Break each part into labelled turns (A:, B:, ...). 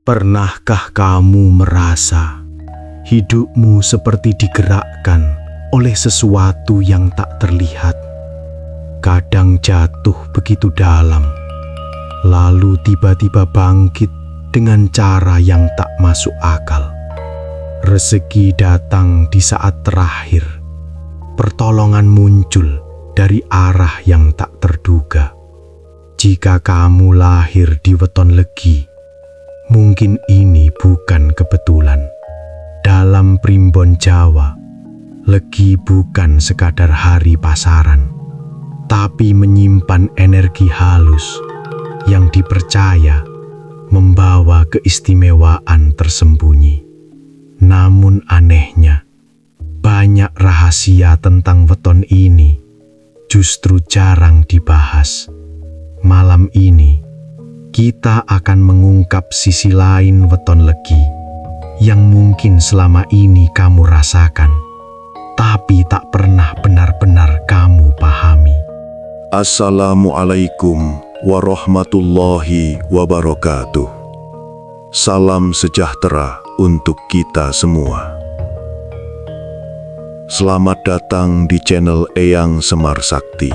A: Pernahkah kamu merasa hidupmu seperti digerakkan oleh sesuatu yang tak terlihat? Kadang jatuh begitu dalam, lalu tiba-tiba bangkit dengan cara yang tak masuk akal. Rezeki datang di saat terakhir, pertolongan muncul dari arah yang tak terduga. Jika kamu lahir di weton legi, mungkin ini bukan kebetulan. Dalam primbon Jawa, legi bukan sekadar hari pasaran, tapi menyimpan energi halus yang dipercaya membawa keistimewaan tersembunyi. Namun anehnya, banyak rahasia tentang weton ini justru jarang dibahas. Malam ini, kita akan mengungkap sisi lain weton legi yang mungkin selama ini kamu rasakan, tapi tak pernah benar-benar kamu pahami.
B: Assalamualaikum warahmatullahi wabarakatuh. Salam sejahtera untuk kita semua. Selamat datang di channel Eyang Semar Sakti,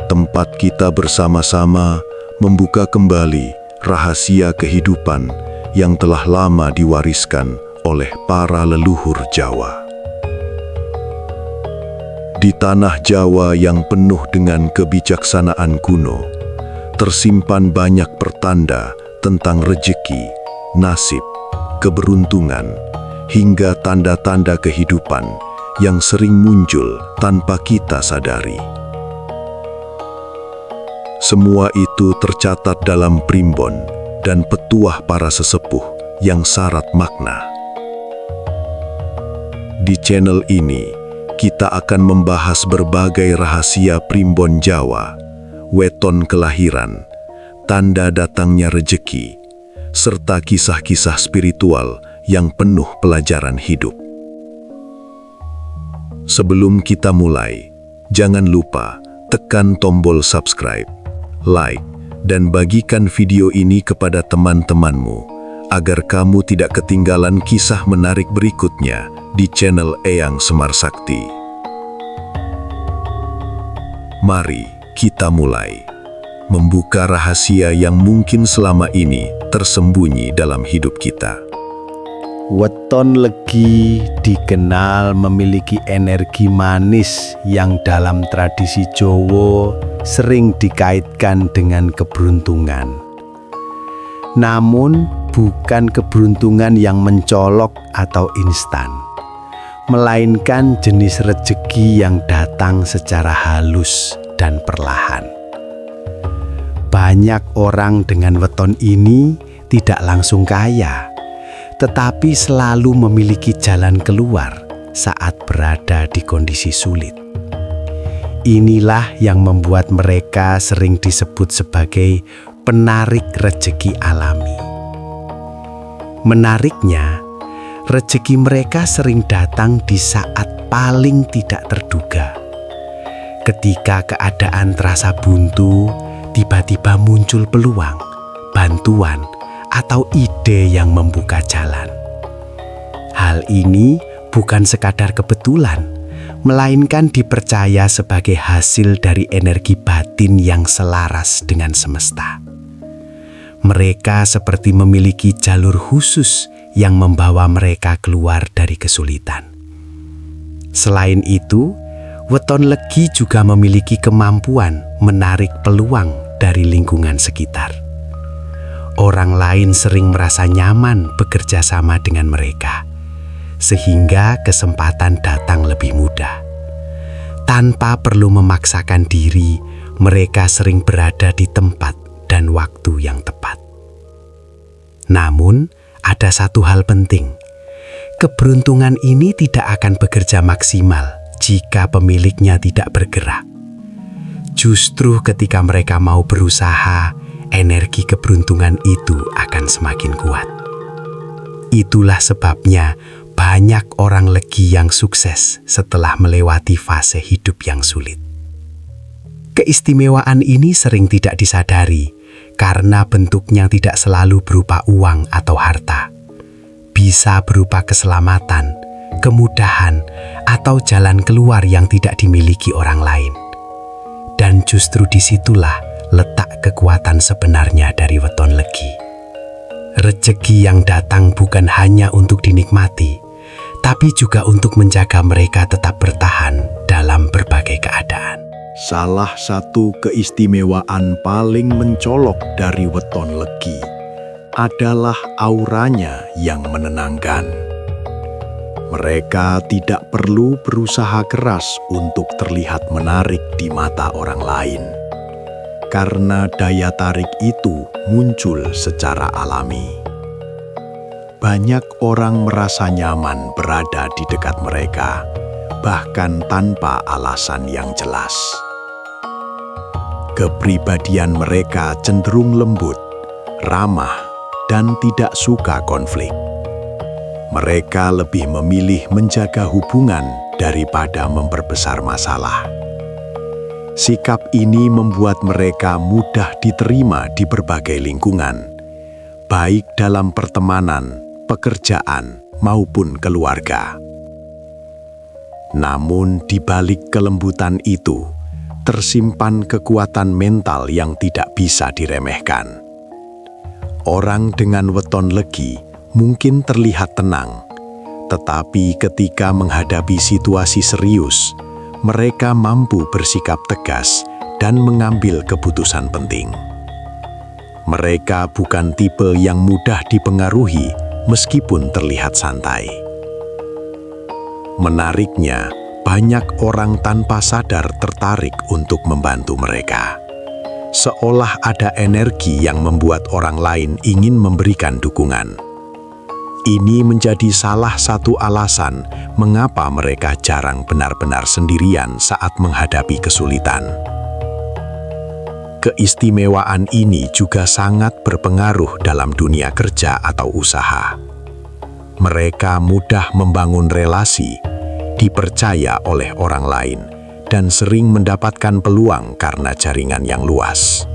B: tempat kita bersama-sama membuka kembali rahasia kehidupan yang telah lama diwariskan oleh para leluhur Jawa. Di tanah Jawa yang penuh dengan kebijaksanaan kuno, tersimpan banyak pertanda tentang rejeki, nasib, keberuntungan, hingga tanda-tanda kehidupan yang sering muncul tanpa kita sadari. Semua itu tercatat dalam primbon dan petuah para sesepuh yang syarat makna. Di channel ini, kita akan membahas berbagai rahasia primbon Jawa, weton kelahiran, tanda datangnya rejeki, serta kisah-kisah spiritual yang penuh pelajaran hidup. Sebelum kita mulai, jangan lupa tekan tombol subscribe, like, dan bagikan video ini kepada teman-temanmu agar kamu tidak ketinggalan kisah menarik berikutnya di channel Eyang Semar Sakti. Mari kita mulai membuka rahasia yang mungkin selama ini tersembunyi dalam hidup kita.
C: Weton legi dikenal memiliki energi manis yang dalam tradisi Jawa sering dikaitkan dengan keberuntungan. Namun, bukan keberuntungan yang mencolok atau instan, melainkan jenis rejeki yang datang secara halus dan perlahan. Banyak orang dengan weton ini tidak langsung kaya, tetapi selalu memiliki jalan keluar saat berada di kondisi sulit. Inilah yang membuat mereka sering disebut sebagai penarik rejeki alami. Menariknya, rejeki mereka sering datang di saat paling tidak terduga. Ketika keadaan terasa buntu, tiba-tiba muncul peluang, bantuan, atau ide yang membuka jalan. Hal ini bukan sekadar kebetulan, melainkan dipercaya sebagai hasil dari energi batin yang selaras dengan semesta. Mereka seperti memiliki jalur khusus yang membawa mereka keluar dari kesulitan. Selain itu, weton legi juga memiliki kemampuan menarik peluang dari lingkungan sekitar. Orang lain sering merasa nyaman bekerja sama dengan mereka, sehingga kesempatan datang lebih mudah. Tanpa perlu memaksakan diri, mereka sering berada di tempat dan waktu yang tepat. Namun, ada satu hal penting. Keberuntungan ini tidak akan bekerja maksimal jika pemiliknya tidak bergerak. Justru ketika mereka mau berusaha, energi keberuntungan itu akan semakin kuat. Itulah sebabnya banyak orang legi yang sukses setelah melewati fase hidup yang sulit. Keistimewaan ini sering tidak disadari karena bentuknya tidak selalu berupa uang atau harta. Bisa berupa keselamatan, kemudahan, atau jalan keluar yang tidak dimiliki orang lain. Dan justru disitulah letak kekuatan sebenarnya dari weton legi. Rezeki yang datang bukan hanya untuk dinikmati, tapi juga untuk menjaga mereka tetap bertahan dalam berbagai keadaan.
A: Salah satu keistimewaan paling mencolok dari weton legi adalah auranya yang menenangkan. Mereka tidak perlu berusaha keras untuk terlihat menarik di mata orang lain, karena daya tarik itu muncul secara alami. Banyak orang merasa nyaman berada di dekat mereka, bahkan tanpa alasan yang jelas. Kepribadian mereka cenderung lembut, ramah, dan tidak suka konflik. Mereka lebih memilih menjaga hubungan daripada memperbesar masalah. Sikap ini membuat mereka mudah diterima di berbagai lingkungan, baik dalam pertemanan, pekerjaan, maupun keluarga. Namun di balik kelembutan itu, tersimpan kekuatan mental yang tidak bisa diremehkan. Orang dengan weton legi mungkin terlihat tenang, tetapi ketika menghadapi situasi serius, mereka mampu bersikap tegas dan mengambil keputusan penting. Mereka bukan tipe yang mudah dipengaruhi meskipun terlihat santai. Menariknya, banyak orang tanpa sadar tertarik untuk membantu mereka. Seolah ada energi yang membuat orang lain ingin memberikan dukungan. Ini menjadi salah satu alasan mengapa mereka jarang benar-benar sendirian saat menghadapi kesulitan. Keistimewaan ini juga sangat berpengaruh dalam dunia kerja atau usaha. Mereka mudah membangun relasi, dipercaya oleh orang lain, dan sering mendapatkan peluang karena jaringan yang luas.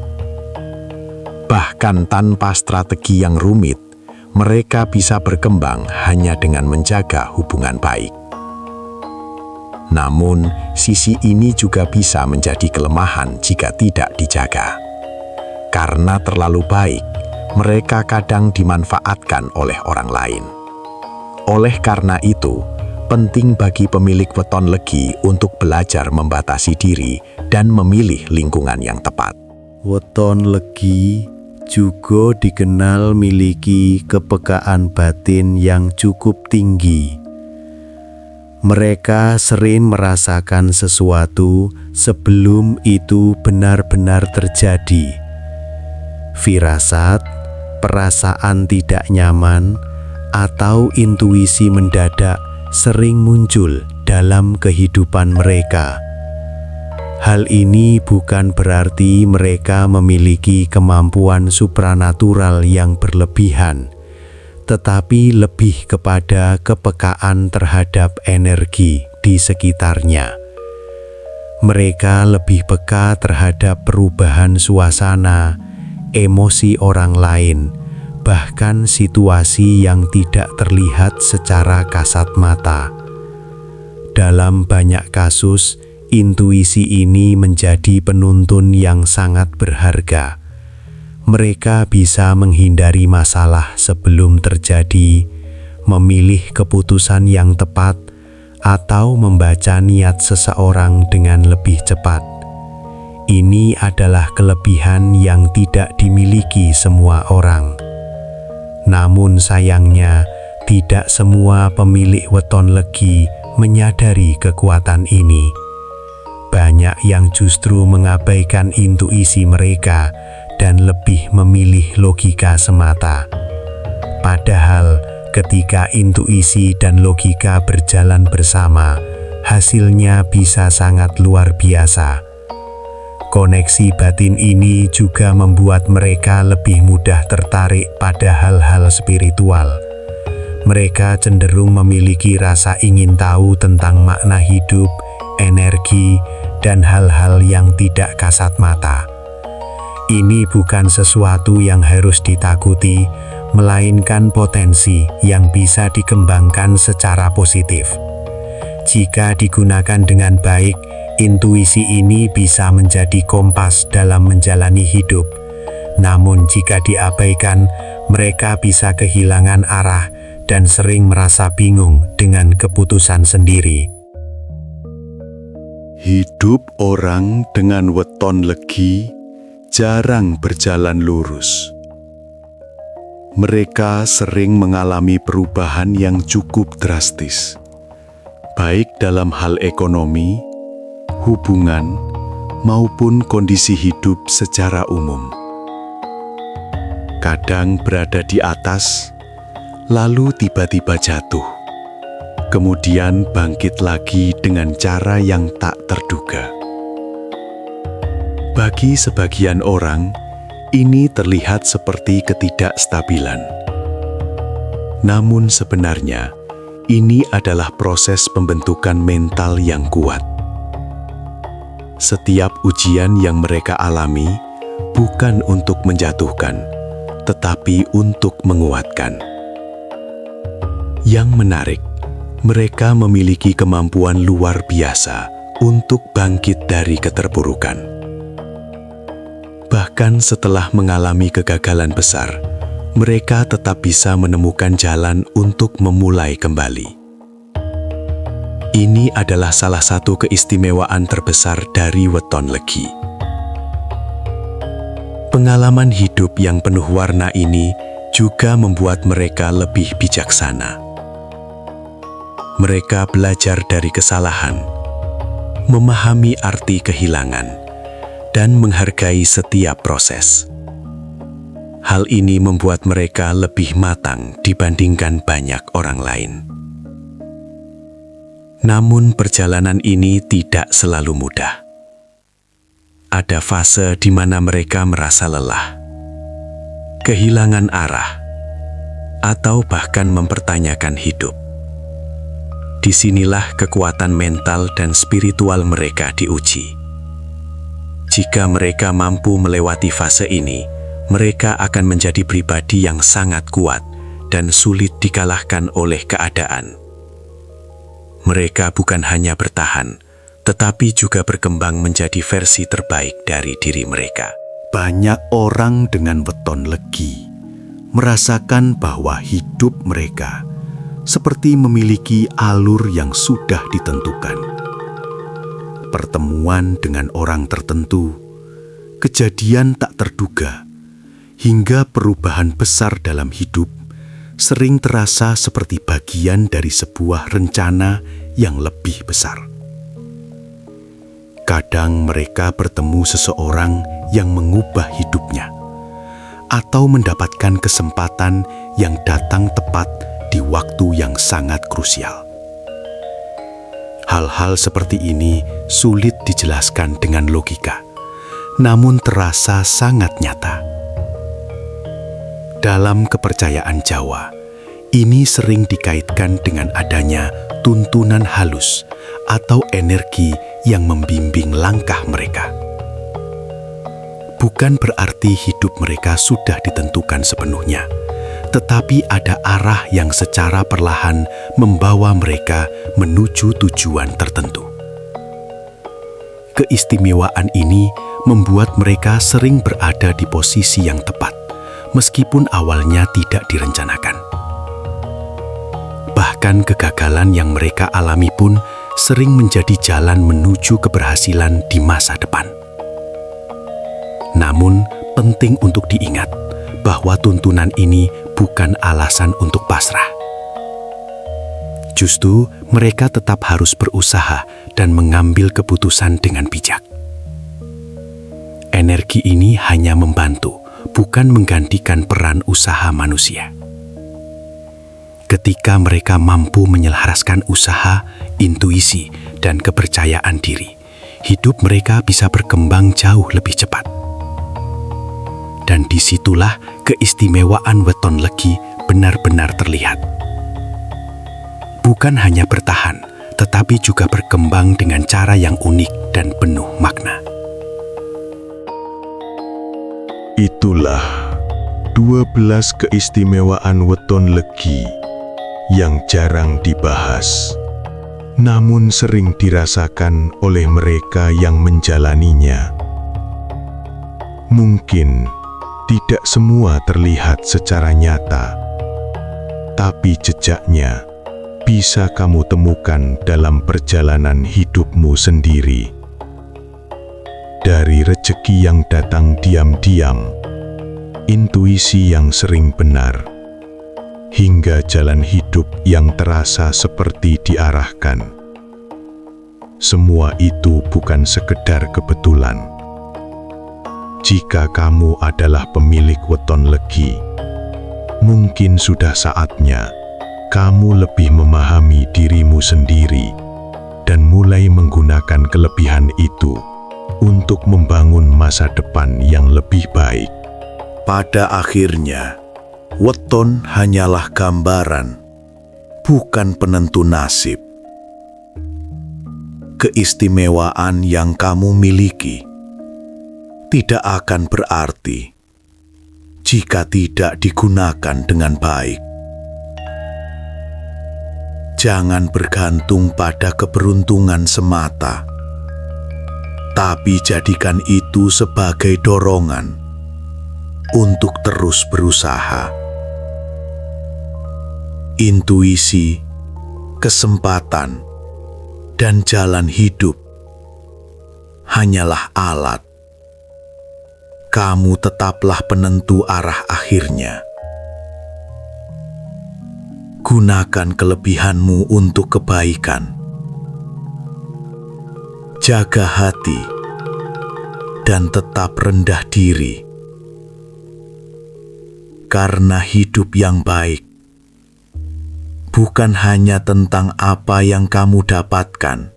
A: Bahkan tanpa strategi yang rumit, mereka bisa berkembang hanya dengan menjaga hubungan baik. Namun, sisi ini juga bisa menjadi kelemahan jika tidak dijaga. Karena terlalu baik, mereka kadang dimanfaatkan oleh orang lain. Oleh karena itu, penting bagi pemilik weton legi untuk belajar membatasi diri dan memilih lingkungan yang tepat.
C: Weton legi juga dikenal miliki kepekaan batin yang cukup tinggi. Mereka sering merasakan sesuatu sebelum itu benar-benar terjadi. Firasat, perasaan tidak nyaman, atau intuisi mendadak sering muncul dalam kehidupan mereka. Hal ini bukan berarti mereka memiliki kemampuan supranatural yang berlebihan, tetapi lebih kepada kepekaan terhadap energi di sekitarnya. Mereka lebih peka terhadap perubahan suasana, emosi orang lain, bahkan situasi yang tidak terlihat secara kasat mata. Dalam banyak kasus, intuisi ini menjadi penuntun yang sangat berharga. Mereka bisa menghindari masalah sebelum terjadi, memilih keputusan yang tepat, atau membaca niat seseorang dengan lebih cepat. Ini adalah kelebihan yang tidak dimiliki semua orang. Namun sayangnya, tidak semua pemilik weton legi menyadari kekuatan ini. Banyak yang justru mengabaikan intuisi mereka dan lebih memilih logika semata. Padahal, ketika intuisi dan logika berjalan bersama, hasilnya bisa sangat luar biasa. Koneksi batin ini juga membuat mereka lebih mudah tertarik pada hal-hal spiritual. Mereka cenderung memiliki rasa ingin tahu tentang makna hidup, energi, dan hal-hal yang tidak kasat mata. Ini bukan sesuatu yang harus ditakuti, melainkan potensi yang bisa dikembangkan secara positif. Jika digunakan dengan baik, intuisi ini bisa menjadi kompas dalam menjalani hidup. Namun jika diabaikan, mereka bisa kehilangan arah dan sering merasa bingung dengan keputusan sendiri.
A: Hidup orang dengan weton legi jarang berjalan lurus. Mereka sering mengalami perubahan yang cukup drastis, baik dalam hal ekonomi, hubungan, maupun kondisi hidup secara umum. Kadang berada di atas, lalu tiba-tiba jatuh, kemudian bangkit lagi dengan cara yang tak terduga. Bagi sebagian orang, ini terlihat seperti ketidakstabilan. Namun sebenarnya, ini adalah proses pembentukan mental yang kuat. Setiap ujian yang mereka alami bukan untuk menjatuhkan, tetapi untuk menguatkan. Yang menarik, mereka memiliki kemampuan luar biasa untuk bangkit dari keterpurukan. Bahkan setelah mengalami kegagalan besar, mereka tetap bisa menemukan jalan untuk memulai kembali. Ini adalah salah satu keistimewaan terbesar dari weton legi. Pengalaman hidup yang penuh warna ini juga membuat mereka lebih bijaksana. Mereka belajar dari kesalahan, memahami arti kehilangan, dan menghargai setiap proses. Hal ini membuat mereka lebih matang dibandingkan banyak orang lain. Namun perjalanan ini tidak selalu mudah. Ada fase di mana mereka merasa lelah, kehilangan arah, atau bahkan mempertanyakan hidup. Disinilah kekuatan mental dan spiritual mereka diuji. Jika mereka mampu melewati fase ini, mereka akan menjadi pribadi yang sangat kuat dan sulit dikalahkan oleh keadaan. Mereka bukan hanya bertahan, tetapi juga berkembang menjadi versi terbaik dari diri mereka.
D: Banyak orang dengan weton legi merasakan bahwa hidup mereka seperti memiliki alur yang sudah ditentukan. Pertemuan dengan orang tertentu, kejadian tak terduga, hingga perubahan besar dalam hidup sering terasa seperti bagian dari sebuah rencana yang lebih besar. Kadang mereka bertemu seseorang yang mengubah hidupnya, atau mendapatkan kesempatan yang datang tepat di waktu yang sangat krusial. Hal-hal seperti ini sulit dijelaskan dengan logika, namun terasa sangat nyata. Dalam kepercayaan Jawa, ini sering dikaitkan dengan adanya tuntunan halus atau energi yang membimbing langkah mereka. Bukan berarti hidup mereka sudah ditentukan sepenuhnya, tetapi ada arah yang secara perlahan membawa mereka menuju tujuan tertentu. Keistimewaan ini membuat mereka sering berada di posisi yang tepat, meskipun awalnya tidak direncanakan. Bahkan kegagalan yang mereka alami pun sering menjadi jalan menuju keberhasilan di masa depan. Namun, penting untuk diingat bahwa tuntunan ini bukan alasan untuk pasrah. Justru mereka tetap harus berusaha dan mengambil keputusan dengan bijak. Energi ini hanya membantu, bukan menggantikan peran usaha manusia. Ketika mereka mampu menyelaraskan usaha, intuisi, dan kepercayaan diri, hidup mereka bisa berkembang jauh lebih cepat. Dan disitulah keistimewaan weton legi benar-benar terlihat. Bukan hanya bertahan, tetapi juga berkembang dengan cara yang unik dan penuh makna.
B: Itulah 12 keistimewaan weton legi yang jarang dibahas, namun sering dirasakan oleh mereka yang menjalaninya. Mungkin tidak semua terlihat secara nyata, tapi jejaknya bisa kamu temukan dalam perjalanan hidupmu sendiri. Dari rezeki yang datang diam-diam, intuisi yang sering benar, hingga jalan hidup yang terasa seperti diarahkan. Semua itu bukan sekedar kebetulan. Jika kamu adalah pemilik weton legi, mungkin sudah saatnya kamu lebih memahami dirimu sendiri dan mulai menggunakan kelebihan itu untuk membangun masa depan yang lebih baik.
A: Pada akhirnya, weton hanyalah gambaran, bukan penentu nasib. Keistimewaan yang kamu miliki tidak akan berarti jika tidak digunakan dengan baik. Jangan bergantung pada keberuntungan semata, tapi jadikan itu sebagai dorongan untuk terus berusaha. Intuisi, kesempatan, dan jalan hidup hanyalah alat. Kamu tetaplah penentu arah akhirnya. Gunakan kelebihanmu untuk kebaikan. Jaga hati dan tetap rendah diri. Karena hidup yang baik bukan hanya tentang apa yang kamu dapatkan,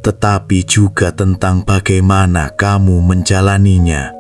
A: tetapi juga tentang bagaimana kamu menjalaninya.